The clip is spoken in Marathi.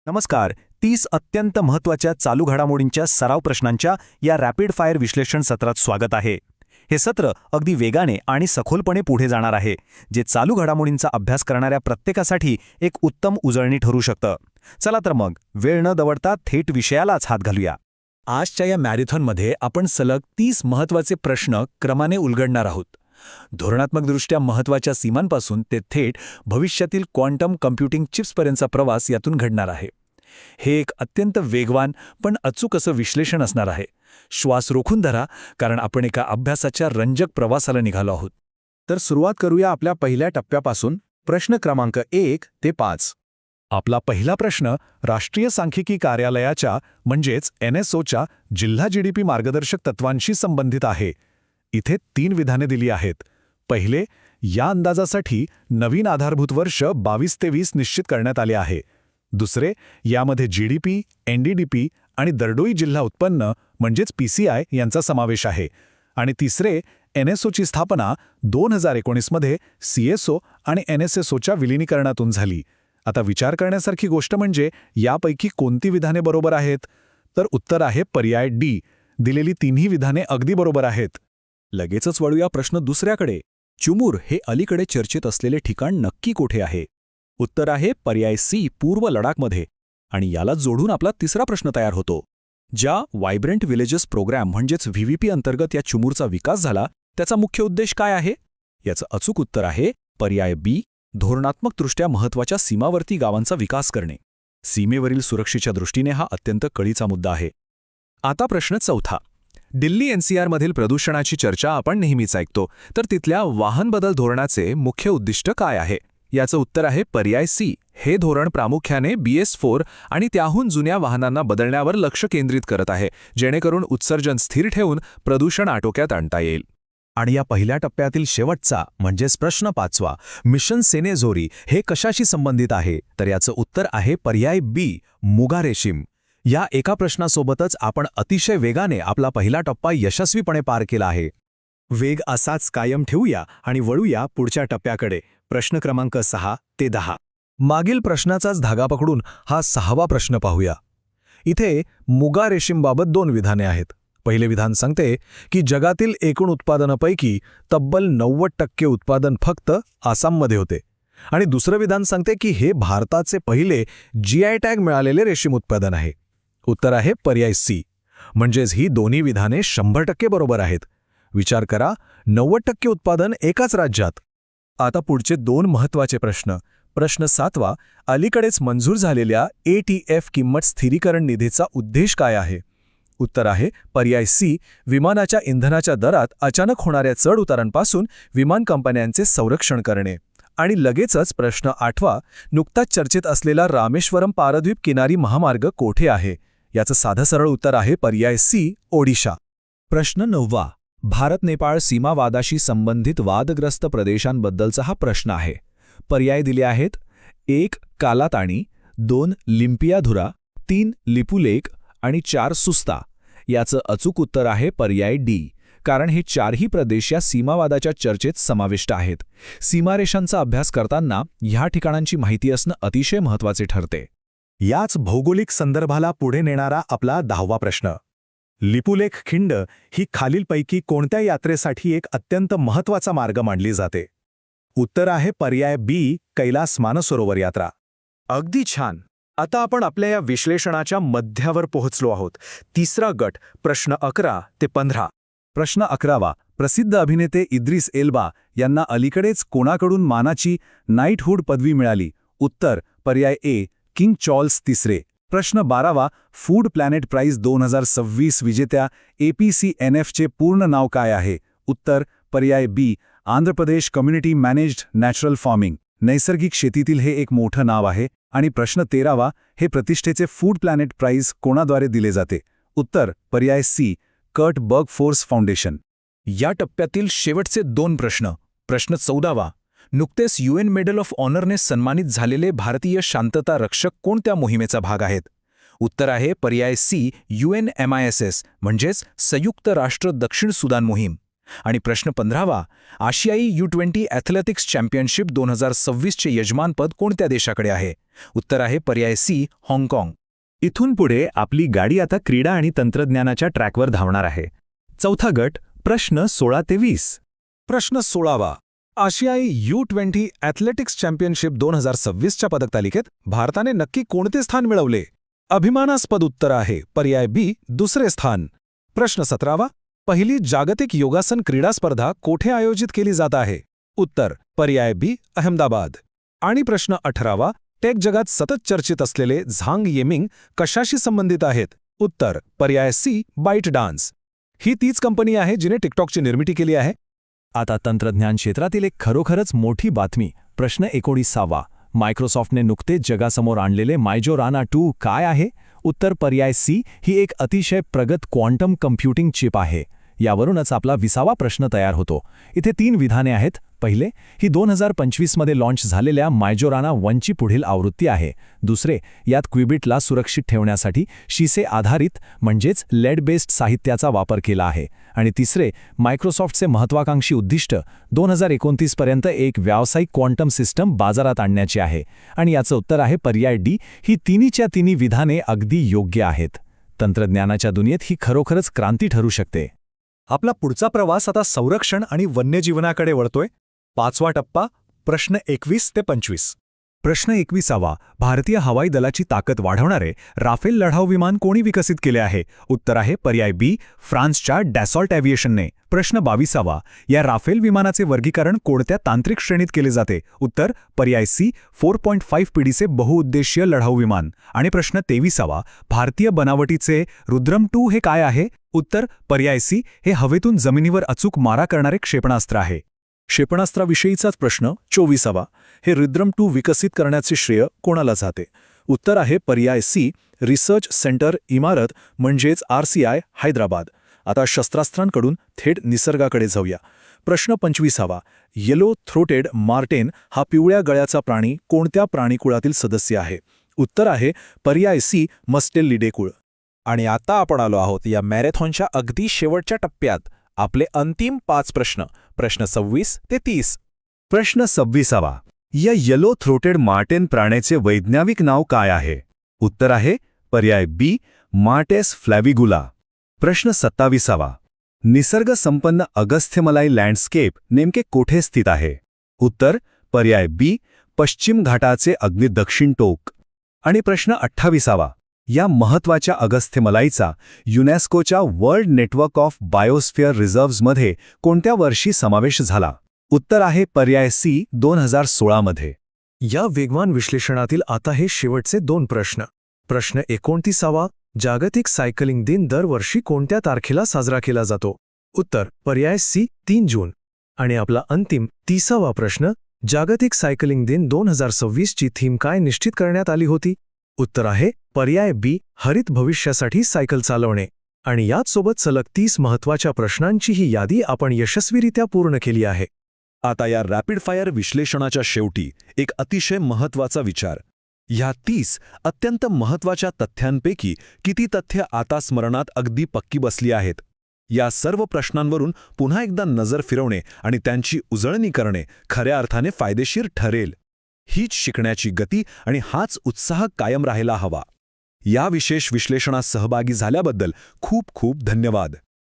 नमस्कार. 30 अत्यंत महत्त्वाच्या चालू घडामोडींच्या सराव प्रश्नांच्या या रॅपिड फायर विश्लेषण सत्रात स्वागत आहे. हे सत्र अगदी वेगाने आणि सखोलपणे पुढे जाणार आहे, जे चालू घडामोडींचा अभ्यास करणाऱ्या प्रत्येकासाठी एक उत्तम उजळणी ठरू शकतं. चला तर मग वेळ न दवडता थेट विषयालाच हात घालूया. आजच्या या मॅरेथॉनमध्ये आपण सलग 30 महत्त्वाचे प्रश्न क्रमाने उलगडणार आहोत. धोरणात्मकदृष्ट्या महत्त्वाच्या सीमांपासून ते थेट भविष्यातील क्वांटम कम्प्युटिंग चिप्सपर्यंतचा प्रवास यातून घडणार आहे. हे एक अत्यंत वेगवान पण अचूक असं विश्लेषण असणार आहे. श्वास रोखून धरा, कारण आपण एका अभ्यासाच्या रंजक प्रवासाला निघालो आहोत. तर सुरुवात करूया आपल्या पहिल्या टप्प्यापासून. प्रश्न क्रमांक 1 ते 5. आपला पहिला प्रश्न राष्ट्रीय सांख्यिकी कार्यालयाच्या म्हणजेच NSOच्या जिल्हा GDP मार्गदर्शक तत्वांशी संबंधित आहे. इथे 3 विधाने दिली आहेत. पहिले, या अंदाजासाठी नवीन आधारभूत वर्ष 22 ते 20 निश्चित करण्यात आले आहे. दुसरे, यामध्ये GDP, NDDP आणि दरडोई जिल्हा उत्पन्न म्हणजेच PCI यांचा समावेश आहे. आणि तिसरे, NSOची स्थापना 2019 मध्ये CSO आणि NSSOच्या विलिनीकरणातून झाली. आता विचार करण्यासारखी गोष्ट म्हणजे यापैकी कोणती विधाने बरोबर आहेत? तर उत्तर आहे पर्याय D. दिलेली तिन्ही विधाने अगदी बरोबर आहेत. लगेचच वळूया प्रश्न दुसऱ्याकडे. चुमूर हे अलीकडे चर्चेत असलेले ठिकाण नक्की कोठे आहे? उत्तर आहे पर्याय C, पूर्व लडाखमध्ये. आणि याला जोडून आपला तिसरा प्रश्न तयार होतो. ज्या व्हायब्रंट विलेजेस प्रोग्रॅम म्हणजेच VVP अंतर्गत या चुमूरचा विकास झाला, त्याचा मुख्य उद्देश काय आहे? याचं अचूक उत्तर आहे पर्याय B, धोरणात्मकदृष्ट्या महत्त्वाच्या सीमावर्ती गावांचा विकास करणे. सीमेवरील सुरक्षेच्या दृष्टीने हा अत्यंत कळीचा मुद्दा आहे. आता प्रश्न चौथा. दिल्ली NCR मधील प्रदूषणाची चर्चा आपण नेहमीच ऐकतो, तर तिथल्या वाहन बदल धोरणाचे मुख्य उद्दिष्ट काय आहे? याचं उत्तर आहे पर्याय C. हे धोरण प्रामुख्याने BS4 आणि त्याहून जुन्या वाहनांना बदलण्यावर लक्ष केंद्रित करत आहे, जेणेकरून उत्सर्जन स्थिर ठेवून प्रदूषण आटोक्यात आणता येईल. आणि या पहिल्या टप्प्यातील शेवटचा म्हणजेच प्रश्न 5वा, मिशन सेनेझोरी हे कशाशी संबंधित आहे? तर याचं उत्तर आहे पर्याय B, मुगा रेशीम. या एका प्रश्नासोबतच आपण अतिशय वेगाने आपला पहिला टप्पा यशस्वीपणे पार केला आहे. वेग असाच कायम ठेवूया आणि वळूया पुढच्या टप्प्याकडे. प्रश्न क्रमांक 6 ते 10. मागील प्रश्नाचाच धागा पकडून हा 6वा प्रश्न पाहूया. इथे मुगा रेशीमबाबत 2 विधाने आहेत. पहिले विधान सांगते की जगातील एकूण उत्पादनापैकी तब्बल 90% उत्पादन फक्त आसाममध्ये होते. आणि दुसरं विधान सांगते की हे भारताचे पहिले GI टॅग मिळालेले रेशीम उत्पादन आहे. उत्तर आहे पर्याय C. म्हणजेच ही दोन्ही विधाने 100% बरोबर आहेत. विचार करा, 90% उत्पादन एकाच राज्यात. आता पुढचे 2 महत्त्वाचे प्रश्न. प्रश्न 7वा, अलीकडेच मंजूर झालेल्या ATF किंमत स्थिरीकरण निधीचा उद्देश काय आहे? उत्तर आहे पर्याय C, विमानाच्या इंधनाच्या दरात अचानक होणाऱ्या चढउतारांपासून विमान कंपन्यांचे संरक्षण करणे. आणि लगेचच प्रश्न 8वा, नुकताच चर्चेत असलेला रामेश्वरम पारद्वीप किनारी महामार्ग कोठे आहे? याचं साधं सरळ उत्तर आहे पर्याय C, ओडिशा. प्रश्न 9वा, भारत-नेपाळ सीमावादाशी संबंधित वादग्रस्त प्रदेशांबद्दलचा हा प्रश्न आहे. पर्याय दिले आहेत 1 कालाताणी, 2 लिम्पियाधुरा, 3 लिपुलेक आणि 4 सुस्ता. याचं अचूक उत्तर आहे पर्याय D, कारण हे 4ही प्रदेश या सीमावादाच्या चर्चेत समाविष्ट आहेत. सीमारेषांचा अभ्यास करताना ह्या ठिकाणांची माहिती असणं अतिशय महत्त्वाचे ठरते. याच भौगोलिक संदर्भाला पुढे नेणारा आपला 10वा प्रश्न. लिपुलेख खिंड ही खालीलपैकी कोणत्या यात्रेसाठी एक अत्यंत महत्त्वाचा मार्ग मानली जाते? उत्तर आहे पर्याय B, कैलास मानसरोवर यात्रा. अगदी छान. आता आपण आपल्या या विश्लेषणाच्या मध्यावर पोहोचलो आहोत. तिसरा गट, प्रश्न 11 ते 15. प्रश्न 11वा, प्रसिद्ध अभिनेते इद्रिस एल्बा यांना अलीकडेच कोणाकडून मानाची नाईटहूड पदवी मिळाली? उत्तर पर्याय A, किंग चार्ल्स तिसरे. प्रश्न 12वा, फूड प्लॅनेट प्राइज 2026 विजेत्या APCNFचे पूर्ण नाव काय आहे? उत्तर पर्याय B, Andhra Pradesh community managed natural farming. नैसर्गिक शेतीतील हे एक मोठं नाव आहे. आणि प्रश्न 13वा, हे प्रतिष्ठेचे फूड प्लॅनेट प्राइज कोणाद्वारे दिले जाते? उत्तर पर्याय C, कर्ट बर्गफोर्स फाउंडेशन. या टप्प्यातील शेवटचे 2 प्रश्न. प्रश्न 14वा, नुकतेच UN मेडल ऑफ ऑनरने सन्मानित झालेले भारतीय शांतता रक्षक कोणत्या मोहिमेचा भाग आहेत? उत्तर आहे पर्याय C, UNMISS म्हणजेच संयुक्त राष्ट्र दक्षिण सुदान मोहीम. आणि प्रश्न 15वा, आशियाई U20 ॲथलेटिक्स चॅम्पियनशिप 2026चे यजमानपद कोणत्या देशाकडे आहे? उत्तर आहे पर्याय सी, हाँगकाँग. इथून पुढे आपली गाडी आता क्रीडा आणि तंत्रज्ञानाच्या ट्रॅकवर धावणार आहे. चौथा गट, प्रश्न 16 ते 20. प्रश्न 16वा, आशियाई U20 ॲथलेटिक्स चॅम्पियनशिप 2026च्या पदकतालिकेत भारताने नक्की कोणते स्थान मिळवले? अभिमानास्पद उत्तर आहे पर्याय बी, दुसरे स्थान. प्रश्न 17वा, पहिली जागतिक योगासन क्रीडा स्पर्धा कोठे आयोजित केली जात आहे? उत्तर पर्याय बी, अहमदाबाद. आणि प्रश्न 18वा, टेक जगात सतत चर्चित असलेले झांग येमिंग कशाशी संबंधित आहेत? उत्तर पर्याय सी, बाईट डान्स. ही तीच कंपनी आहे जिने टिकटॉकची निर्मिती केली आहे. आता तंत्रज्ञान क्षेत्रातील एक खरोखरच मोठी बातमी. प्रश्न 19वा, मायक्रोसॉफ्टने नुकतेच जगासमोर आणलेले मायजोराना 2 काय आहे? उत्तर पर्याय सी, ही एक अतिशय प्रगत क्वांटम कम्प्युटिंग चिप आहे. यावरूनच आपला 20वा प्रश्न तयार होतो. इथे 3 विधाने आहेत. पहिले, ही 2025मध्ये लॉन्च झालेल्या मायजोराना 1ची पुढील आवृत्ती आहे. दुसरे, यात क्विबिटला सुरक्षित ठेवण्यासाठी शीसे आधारित म्हणजेच लेड बेस्ड साहित्याचा वापर केला आहे. आणि तिसरे, मायक्रोसॉफ्टचे महत्त्वाकांक्षी उद्दिष्ट 2029 पर्यंत एक व्यावसायिक क्वांटम सिस्टम बाजारात आणण्याची आहे. आणि याचं उत्तर आहे पर्याय डी, ही तिन्हीच्या तिन्ही विधाने अगदी योग्य आहेत. तंत्रज्ञानाच्या दुनियेत ही खरोखरच क्रांती ठरू शकते. आपला पुढचा प्रवास आता संरक्षण आणि वन्यजीवनाकडे वळतोय. 5वा टप्पा, प्रश्न 21 ते 25. प्रश्न 21वा, भारतीय हवाई दलाची ताकद वाढवणारे राफेल लढाऊ विमान कोणी विकसित केले आहे? उत्तर आहे पर्याय बी, फ्रान्सच्या डॅसॉल्ट एव्हिएशनने. प्रश्न 22वा, या राफेल विमानाचे वर्गीकरण कोणत्या तांत्रिक श्रेणीत केले जाते? उत्तर पर्याय सी, 4.5 पिढीचे बहुउद्देशीय लढाऊ विमान. आणि प्रश्न 23वा, भारतीय बनावटीचे रुद्रम 2 हे काय आहे? उत्तर पर्याय सी, हे हवेतून जमिनीवर अचूक मारा करणारे क्षेपणास्त्र आहे. क्षेपणास्त्राविषयीचाच प्रश्न 24वा, हे रुद्रम 2 विकसित करण्याचे श्रेय कोणाला जाते? उत्तर आहे पर्याय सी, रिसर्च सेंटर इमारत म्हणजेच RCI, हैदराबाद. आता शस्त्रास्त्रांकडून थेट निसर्गाकडे जाऊया. प्रश्न 25वा, येलो थ्रोटेड मार्टेन हा पिवळ्या गळ्याचा प्राणी कोणत्या प्राणीकुळातील सदस्य आहे? उत्तर आहे पर्याय सी, मस्टेलिडेकुळ. आणि आता आपण आलो आहोत या मॅरेथॉनच्या अगदी शेवटच्या टप्प्यात. आपले अंतिम 5 प्रश्न, प्रश्न 26 ते 30. प्रश्न 26वा, या येलो थ्रोटेड मार्टेन प्राण्याचे वैज्ञानिक नाव काय आहे? उत्तर आहे पर्याय बी, मार्टेस फ्लॅविगुला. प्रश्न 27वा, निसर्ग संपन्न अगस्थ्यमलाई लँडस्केप नेमके कोठे स्थित आहे? उत्तर पर्याय बी, पश्चिम घाटाचे अगदी दक्षिण टोक. आणि प्रश्न 28वा, या महत्त्वाच्या अगस्थ्यमलाईचा युनेस्कोच्या वर्ल्ड नेटवर्क ऑफ बायोस्फिअर रिझर्व्हमध्ये कोणत्या वर्षी समावेश झाला? उत्तर आहे पर्याय सी, 2016मध्ये. या वेगवान विश्लेषणातील आता हे शेवटचे 2 प्रश्न. प्रश्न 29वा, जागतिक सायकलिंग दिन दरवर्षी कोणत्या तारखेला साजरा केला जातो? उत्तर पर्याय सी, 3 जून. आणि आपला अंतिम 30वा प्रश्न, जागतिक सायकलिंग दिन 2026ची थीम काय निश्चित करण्यात आली होती? उत्तर आहे पर्याय बी, हरित भविष्यासाठी सायकल चालवणे. आणि याचसोबत सलग 30 महत्त्वाच्या प्रश्नांची ही यादी आपण यशस्वीरित्या पूर्ण केली आहे. आता या रॅपिड फायर विश्लेषणाच्या शेवटी एक अतिशय महत्त्वाचा विचार. ह्या 30 अत्यंत महत्त्वाच्या तथ्यांपैकी किती तथ्य आता स्मरणात अगदी पक्की बसली आहेत? या सर्व प्रश्नांवरून पुन्हा एकदा नजर फिरवणे आणि त्यांची उजळणी करणे खऱ्या अर्थाने फायदेशीर ठरेल. हीच शिकण्याची गती आणि हाच उत्साह कायम राहायला हवा. या विशेष विश्लेषणात सहभागी झाल्याबद्दल खूप खूप धन्यवाद.